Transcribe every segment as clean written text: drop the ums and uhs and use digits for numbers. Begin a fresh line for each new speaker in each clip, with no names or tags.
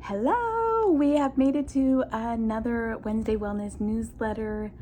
Hello, we have made it to another Wednesday Wellness newsletter.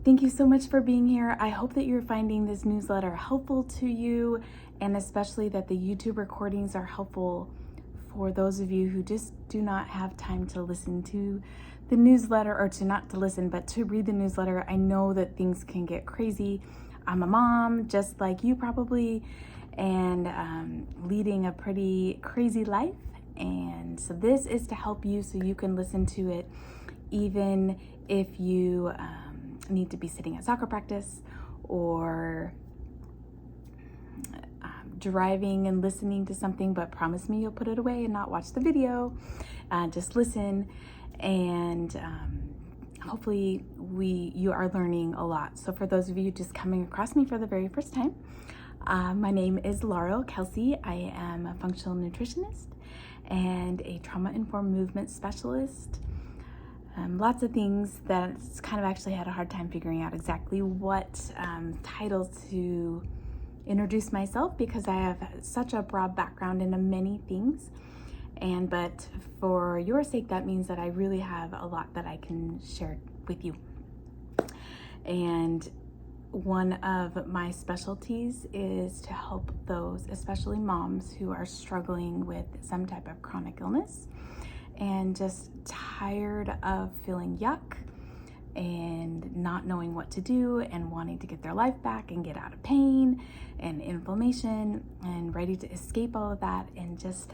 Thank you so much for being here. I hope that you're finding this newsletter helpful to you, and especially that the YouTube recordings are helpful for those of you who just do not have time to listen to the newsletter, or not to listen, but to read the newsletter. I know that things can get crazy. I'm a mom, just like you probably, and leading a pretty crazy life. And so this is to help you so you can listen to it even if you need to be sitting at soccer practice or driving and listening to something, but promise me you'll put it away and not watch the video. Just listen, and hopefully you are learning a lot. So for those of you just coming across me for the very first time, my name is Laurel Kelsey. I am a functional nutritionist and a trauma-informed movement specialist. Lots of things that it's kind of actually had a hard time figuring out exactly what title to introduce myself, because I have such a broad background into many things. But for your sake, that means that I really have a lot that I can share with you. And one of my specialties is to help those, especially moms, who are struggling with some type of chronic illness and just tired of feeling yuck and not knowing what to do and wanting to get their life back and get out of pain and inflammation and ready to escape all of that and just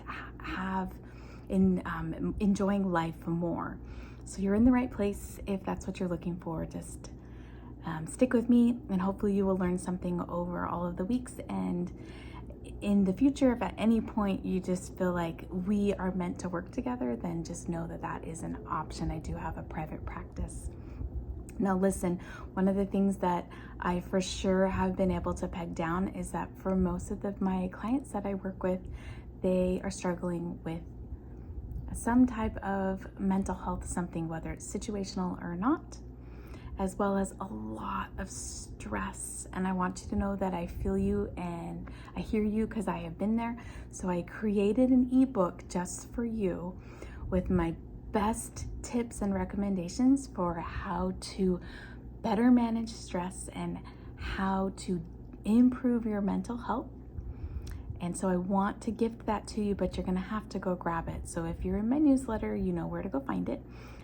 enjoying life more. So you're in the right place if that's what you're looking for. Just stick with me, and hopefully you will learn something over all of the weeks. And in the future, if at any point you just feel like we are meant to work together, then just know that that is an option. I do have a private practice. Now listen, one of the things that I for sure have been able to peg down is that for most of my clients that I work with, they are struggling with some type of mental health something, whether it's situational or not, as well as a lot of stress. And I want you to know that I feel you and I hear you, because I have been there. So I created an ebook just for you with my best tips and recommendations for how to better manage stress and how to improve your mental health. And so I want to gift that to you, but you're gonna have to go grab it. So if you're in my newsletter, you know where to go find it.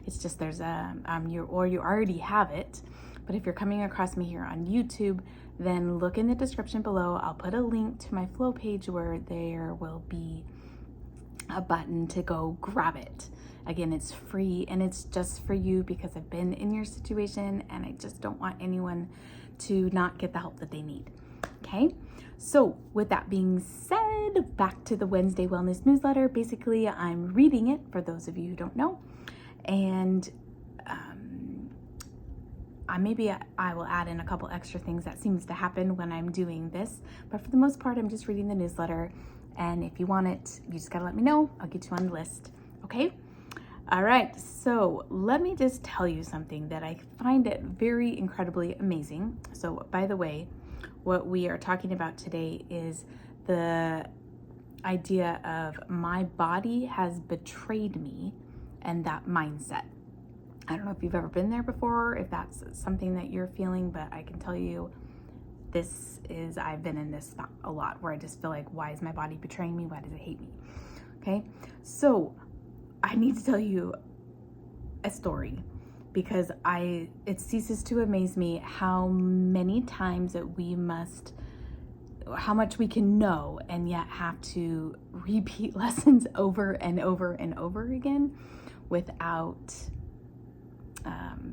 It's just there's you already have it. But if you're coming across me here on YouTube, then look in the description below. I'll put a link to my flow page where there will be a button to go grab it. Again, it's free and it's just for you, because I've been in your situation and I just don't want anyone to not get the help that they need. Okay, so with that being said, back to the Wednesday Wellness newsletter. Basically, I'm reading it for those of you who don't know, and I will add in a couple extra things that seems to happen when I'm doing this, but for the most part, I'm just reading the newsletter. And if you want it, you just gotta let me know. I'll get you on the list. Okay. All right, so let me just tell you something that I find it very incredibly amazing. So by the way, what we are talking about today is the idea of my body has betrayed me and that mindset. I don't know if you've ever been there before, if that's something that you're feeling, but I can tell you I've been in this a lot, where I just feel like, why is my body betraying me? Why does it hate me? Okay, so I need to tell you a story, because it ceases to amaze me how many times how much we can know and yet have to repeat lessons over and over and over again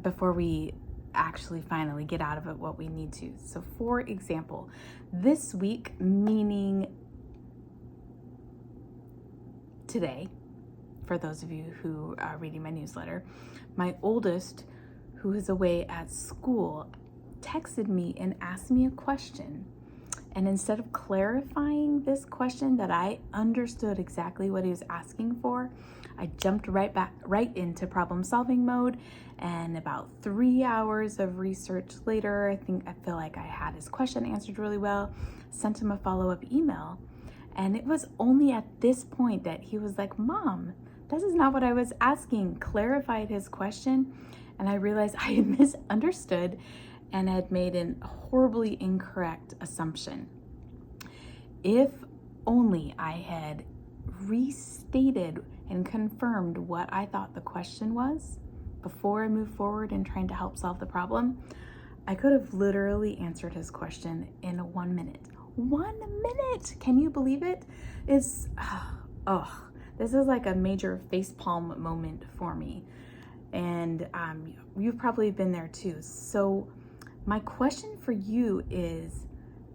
before we actually finally get out of it what we need to. So for example, this week, meaning today, for those of you who are reading my newsletter, my oldest, who is away at school, texted me and asked me a question. And instead of clarifying this question that I understood exactly what he was asking for, I jumped right into problem solving mode. And about 3 hours of research later, I feel like I had his question answered really well, sent him a follow-up email. And it was only at this point that he was like, Mom, this is not what I was asking, clarified his question. And I realized I had misunderstood and had made an horribly incorrect assumption. If only I had restated and confirmed what I thought the question was before I moved forward in trying to help solve the problem, I could have literally answered his question in 1 minute. 1 minute! Can you believe it? This is like a major facepalm moment for me. And you've probably been there too. So my question for you is,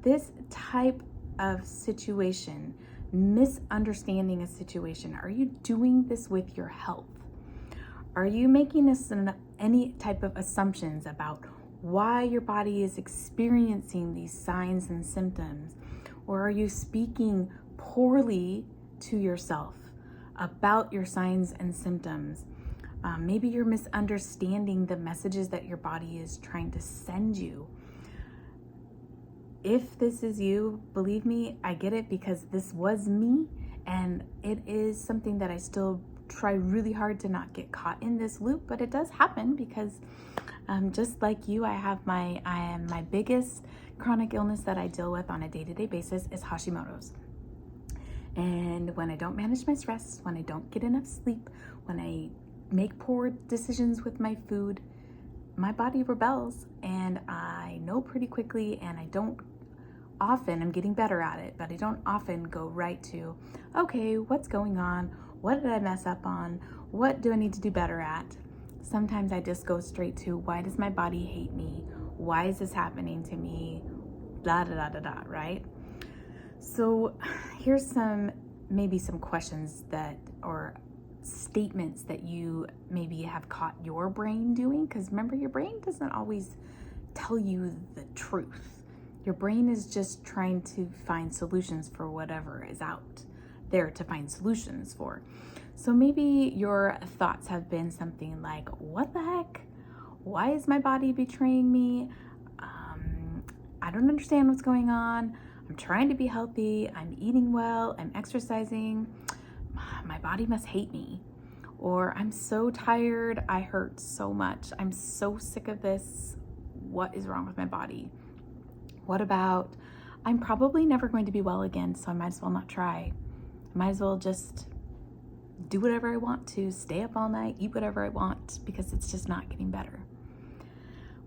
this type of situation, misunderstanding a situation, are you doing this with your health? Are you making any type of assumptions about why your body is experiencing these signs and symptoms? Or are you speaking poorly to yourself about your signs and symptoms? Maybe you're misunderstanding the messages that your body is trying to send you. If this is you, believe me, I get it, because this was me, and it is something that I still try really hard to not get caught in this loop, but it does happen because just like you, my biggest chronic illness that I deal with on a day-to-day basis is Hashimoto's. And when I don't manage my stress, when I don't get enough sleep, when I make poor decisions with my food, my body rebels, and I know pretty quickly, and I don't often, I'm getting better at it, but I don't often go right to, okay, what's going on? What did I mess up on? What do I need to do better at? Sometimes I just go straight to, why does my body hate me? Why is this happening to me? Da da da da da, right? So here's maybe some questions or statements that you maybe have caught your brain doing, because remember, your brain doesn't always tell you the truth. Your brain is just trying to find solutions for whatever is out there to find solutions for. So maybe your thoughts have been something like, what the heck? Why is my body betraying me? I don't understand what's going on. I'm trying to be healthy. I'm eating well. I'm exercising. My body must hate me. Or I'm so tired. I hurt so much. I'm so sick of this. What is wrong with my body? What about, I'm probably never going to be well again, so I might as well not try. I might as well just do whatever I want to, stay up all night, eat whatever I want, because it's just not getting better.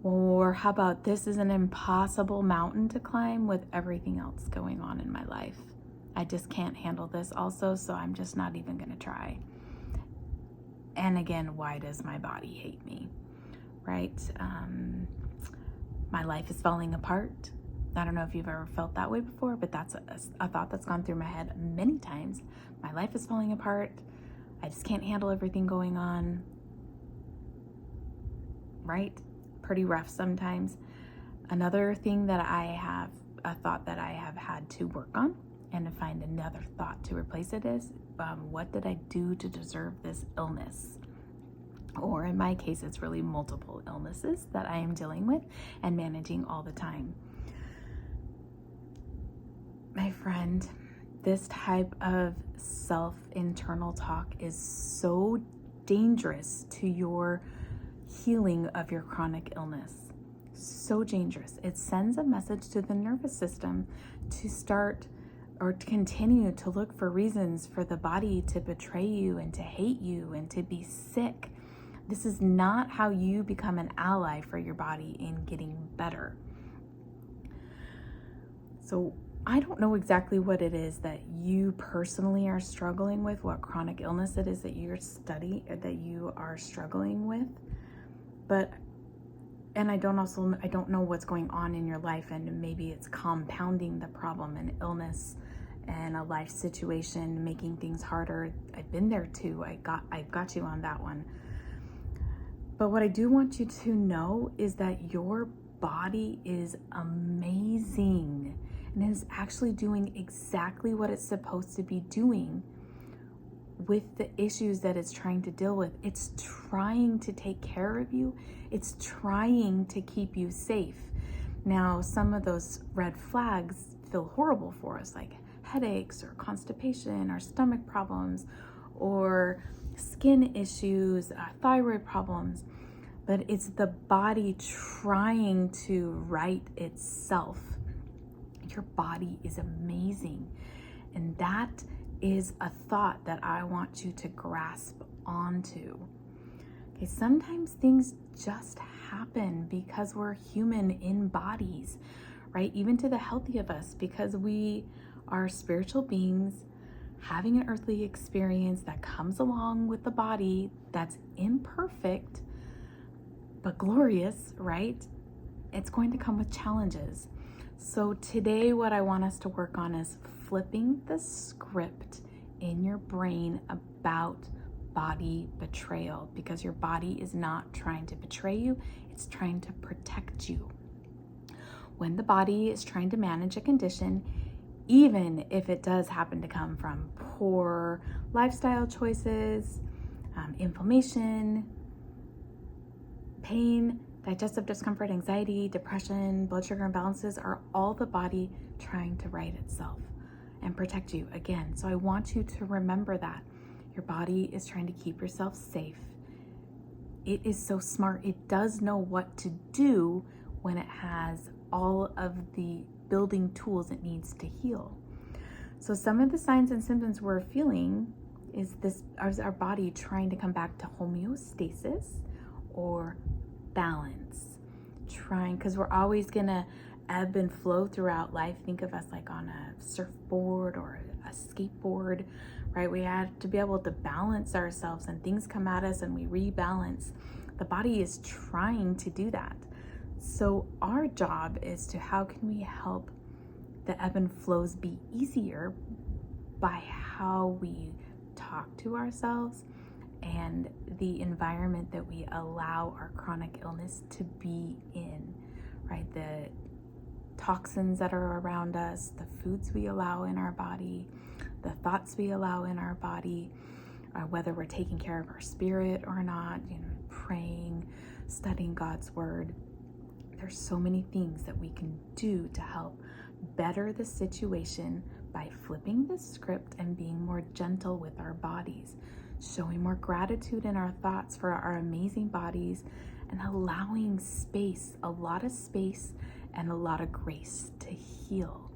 Or how about, this is an impossible mountain to climb with everything else going on in my life. I just can't handle this also, so I'm just not even going to try. And again, why does my body hate me, right? My life is falling apart. I don't know if you've ever felt that way before, but that's a thought that's gone through my head many times. My life is falling apart. I just can't handle everything going on, right? Pretty rough sometimes. Another thing that a thought that I have had to work on and to find another thought to replace it is, what did I do to deserve this illness? Or in my case, it's really multiple illnesses that I am dealing with and managing all the time. My friend, this type of self-internal talk is so dangerous to your healing of your chronic illness. So dangerous. It sends a message to the nervous system to start or to continue to look for reasons for the body to betray you and to hate you and to be sick. This is not how you become an ally for your body in getting better. So I don't know exactly what it is that you personally are struggling with, what chronic illness it is that you are struggling with. And I don't know what's going on in your life, and maybe it's compounding the problem, an illness and a life situation, making things harder. I've been there too. I got you on that one. But what I do want you to know is that your body is amazing and is actually doing exactly what it's supposed to be doing with the issues that it's trying to deal with. It's trying to take care of you. It's trying to keep you safe. Now, some of those red flags feel horrible for us, like headaches or constipation or stomach problems or skin issues, thyroid problems, but it's the body trying to right itself. Your body is amazing. And that is a thought that I want you to grasp onto. Okay, sometimes things just happen because we're human in bodies, right? Even to the healthy of us, because we are spiritual beings having an earthly experience that comes along with the body that's imperfect but glorious, right? It's going to come with challenges. So today what I want us to work on is flipping the script in your brain about body betrayal, because your body is not trying to betray you, it's trying to protect you. When the body is trying to manage a condition, even if it does happen to come from poor lifestyle choices, inflammation, pain, digestive discomfort, anxiety, depression, blood sugar imbalances, are all the body trying to right itself and protect you again. So I want you to remember that your body is trying to keep yourself safe. It is so smart. It does know what to do when it has all of the building tools it needs to heal. So some of the signs and symptoms we're feeling is our body trying to come back to homeostasis or balance, because we're always gonna ebb and flow throughout life. Think of us like on a surfboard or a skateboard, right? We have to be able to balance ourselves, and things come at us and we rebalance. The body is trying to do that. So our job is to, how can we help the ebb and flows be easier by how we talk to ourselves and the environment that we allow our chronic illness to be in, right? The toxins that are around us, the foods we allow in our body, the thoughts we allow in our body, whether we're taking care of our spirit or not, praying, studying God's word. There's so many things that we can do to help better the situation by flipping the script and being more gentle with our bodies, showing more gratitude in our thoughts for our amazing bodies, and allowing space, a lot of space and a lot of grace to heal.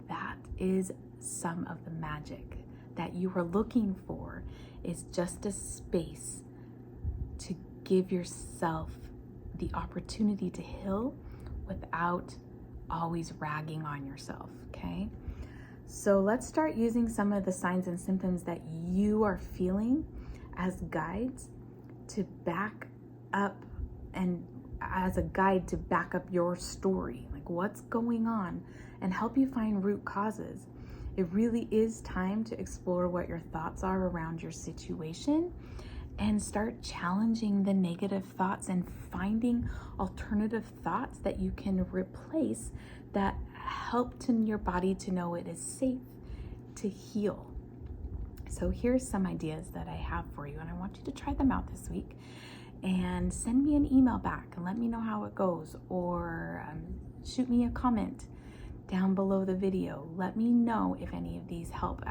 That is some of the magic that you are looking for, is just a space to give yourself the opportunity to heal without always ragging on yourself, okay? So let's start using some of the signs and symptoms that you are feeling as guides to back up, and as a guide to back up your story, like what's going on, and help you find root causes. It really is time to explore what your thoughts are around your situation and start challenging the negative thoughts and finding alternative thoughts that you can replace that help your body to know it is safe to heal. So here's some ideas that I have for you, and I want you to try them out this week and send me an email back and let me know how it goes, or shoot me a comment down below the video. Let me know if any of these help.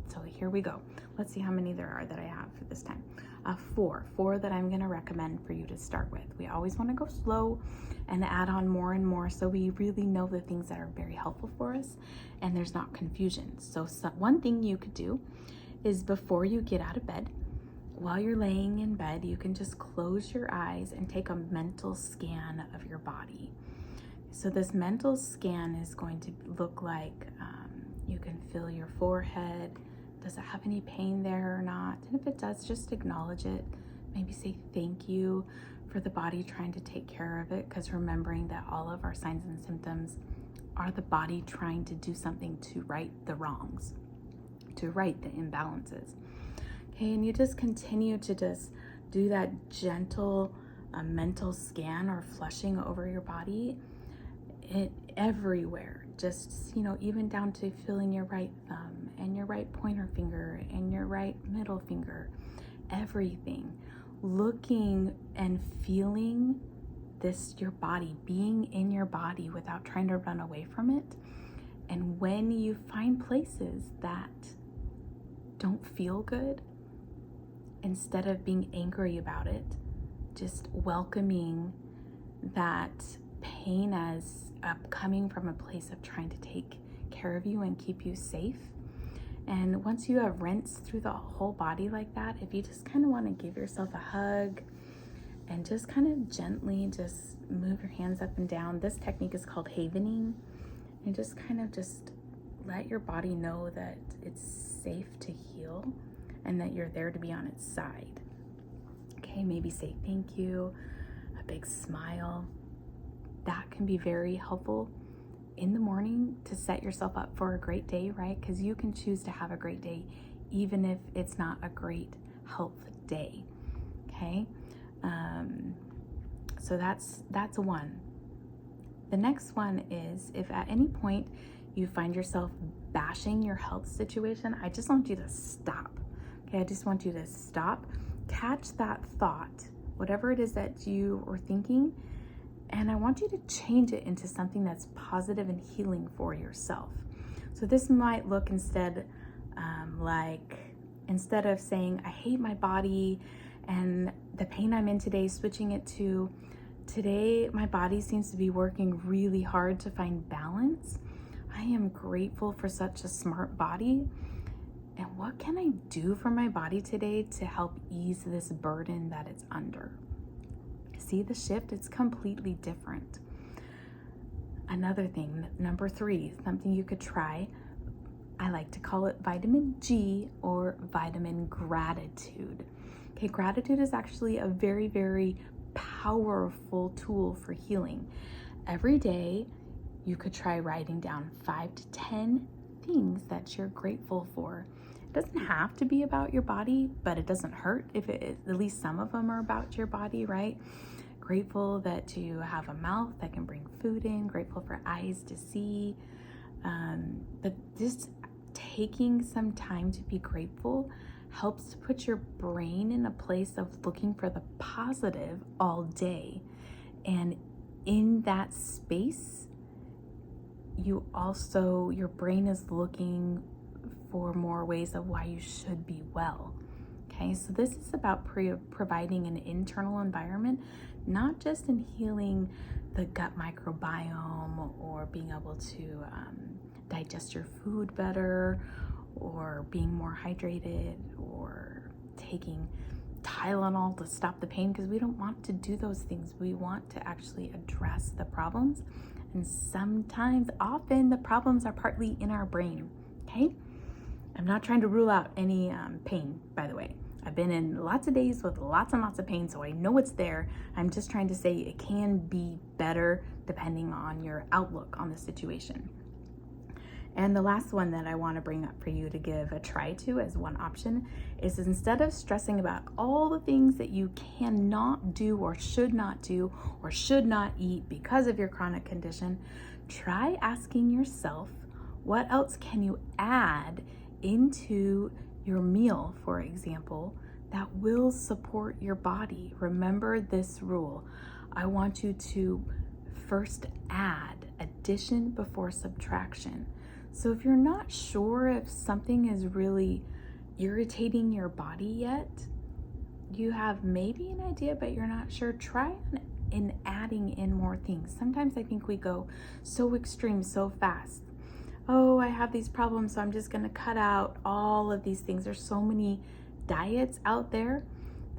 So here we go. Let's see how many there are that I have for this time. Four that I'm going to recommend for you to start with. We always want to go slow and add on more and more, so we really know the things that are very helpful for us and there's not confusion. So one thing you could do is, before you get out of bed, while you're laying in bed, you can just close your eyes and take a mental scan of your body. So this mental scan is going to look like, you can feel your forehead. Does it have any pain there or not? And if it does, just acknowledge it. Maybe say thank you for the body trying to take care of it, because remembering that all of our signs and symptoms are the body trying to do something to right the wrongs, to right the imbalances. Okay, and you just continue to just do that gentle mental scan or flushing over your body, everywhere. Just, even down to feeling your right thumb and your right pointer finger and your right middle finger, everything. Looking and feeling your body, being in your body without trying to run away from it, And when you find places that don't feel good, instead of being angry about it, just welcoming that pain as coming from a place of trying to take care of you and keep you safe. And once you have rinsed through the whole body like that, if you just kind of want to give yourself a hug and just kind of gently just move your hands up and down. This technique is called havening. And just kind of just let your body know that it's safe to heal and that you're there to be on its side. Okay, maybe say thank you, a big smile. That can be very helpful in the morning to set yourself up for a great day, right? Because you can choose to have a great day even if it's not a great health day. Okay, so that's one. The next one is, if at any point you find yourself bashing your health situation, I just want you to stop. Okay, I just want you to stop, catch that thought, whatever it is that you are thinking, and I want you to change it into something that's positive and healing for yourself. So this might look instead instead of saying, I hate my body and the pain I'm in today, switching it to, today my body seems to be working really hard to find balance. I am grateful for such a smart body. And what can I do for my body today to help ease this burden that it's under? See the shift? It's completely different. Another thing, number 3, something you could try, I like to call it vitamin G or vitamin gratitude. Okay, gratitude is actually a very, very powerful tool for healing. Every day, you could try writing down 5 to 10 things that you're grateful for. It doesn't have to be about your body, but it doesn't hurt if it is, at least some of them are about your body, right? Grateful that you have a mouth that can bring food in, grateful for eyes to see. But just taking some time to be grateful helps to put your brain in a place of looking for the positive all day. And in that space, your brain is looking for more ways of why you should be well. Okay, so this is about providing an internal environment, not just in healing the gut microbiome or being able to digest your food better, or being more hydrated, or taking Tylenol to stop the pain, because we don't want to do those things. We want to actually address the problems. And often the problems are partly in our brain, okay? I'm not trying to rule out any pain, by the way. I've been in lots of days with lots and lots of pain, so I know it's there. I'm just trying to say it can be better depending on your outlook on the situation. And the last one that I want to bring up for you to give a try to as one option is, instead of stressing about all the things that you cannot do or should not eat because of your chronic condition, try asking yourself, what else can you add into your meal, for example, that will support your body? Remember this rule. I want you to first add addition before subtraction. So if you're not sure if something is really irritating your body yet, you have maybe an idea, but you're not sure, try in adding in more things. Sometimes I think we go so extreme so fast. Oh, I have these problems, so I'm just going to cut out all of these things. There's so many diets out there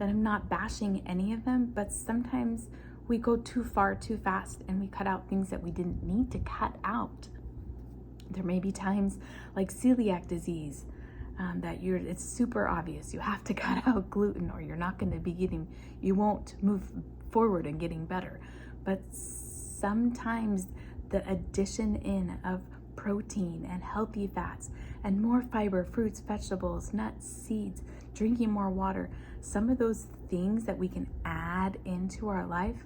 that I'm not bashing any of them, but sometimes we go too far too fast and we cut out things that we didn't need to cut out. There may be times like celiac disease it's super obvious. You have to cut out gluten or you're not going to be you won't move forward and getting better. But sometimes the addition in of protein and healthy fats and more fiber, fruits, vegetables, nuts, seeds, drinking more water, some of those things that we can add into our life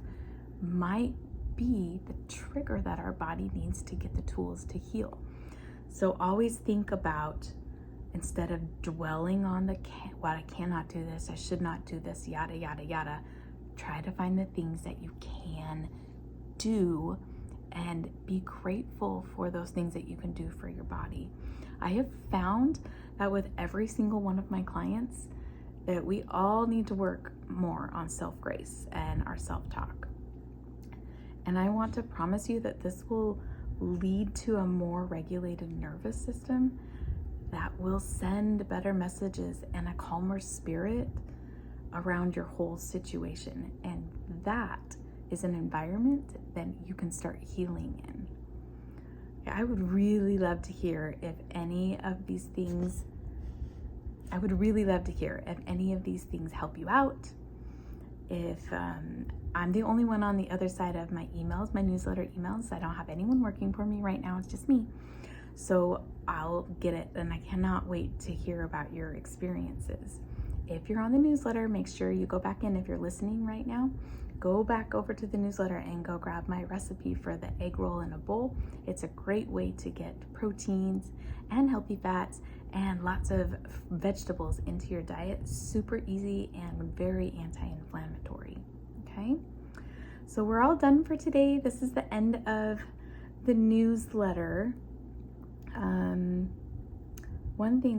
might be the trigger that our body needs to get the tools to heal. So always think about, instead of dwelling on what I cannot do this, I should not do this, yada, yada, yada, try to find the things that you can do and be grateful for those things that you can do for your body. I have found that with every single one of my clients that we all need to work more on self-grace and our self-talk. And I want to promise you that this will lead to a more regulated nervous system that will send better messages and a calmer spirit around your whole situation. And that is an environment that you can start healing in. I would really love to hear if any of these things, help you out. If I'm the only one on the other side of my emails, my newsletter emails, I don't have anyone working for me right now, it's just me. So I'll get it, and I cannot wait to hear about your experiences. If you're on the newsletter, make sure you go back in. If you're listening right now, go back over to the newsletter and go grab my recipe for the egg roll in a bowl. It's a great way to get proteins and healthy fats and lots of vegetables into your diet. Super easy and very anti-inflammatory. Okay, so we're all done for today. This is the end of the newsletter.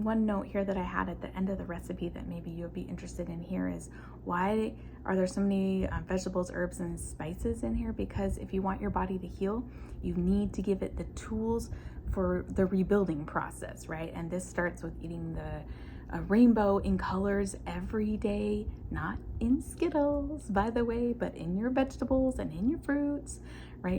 One note here that I had at the end of the recipe that maybe you'll be interested in here is, why are there so many vegetables, herbs, and spices in here? Because if you want your body to heal, you need to give it the tools for the rebuilding process, right? And this starts with eating the rainbow in colors every day, not in Skittles, by the way, but in your vegetables and in your fruits, right?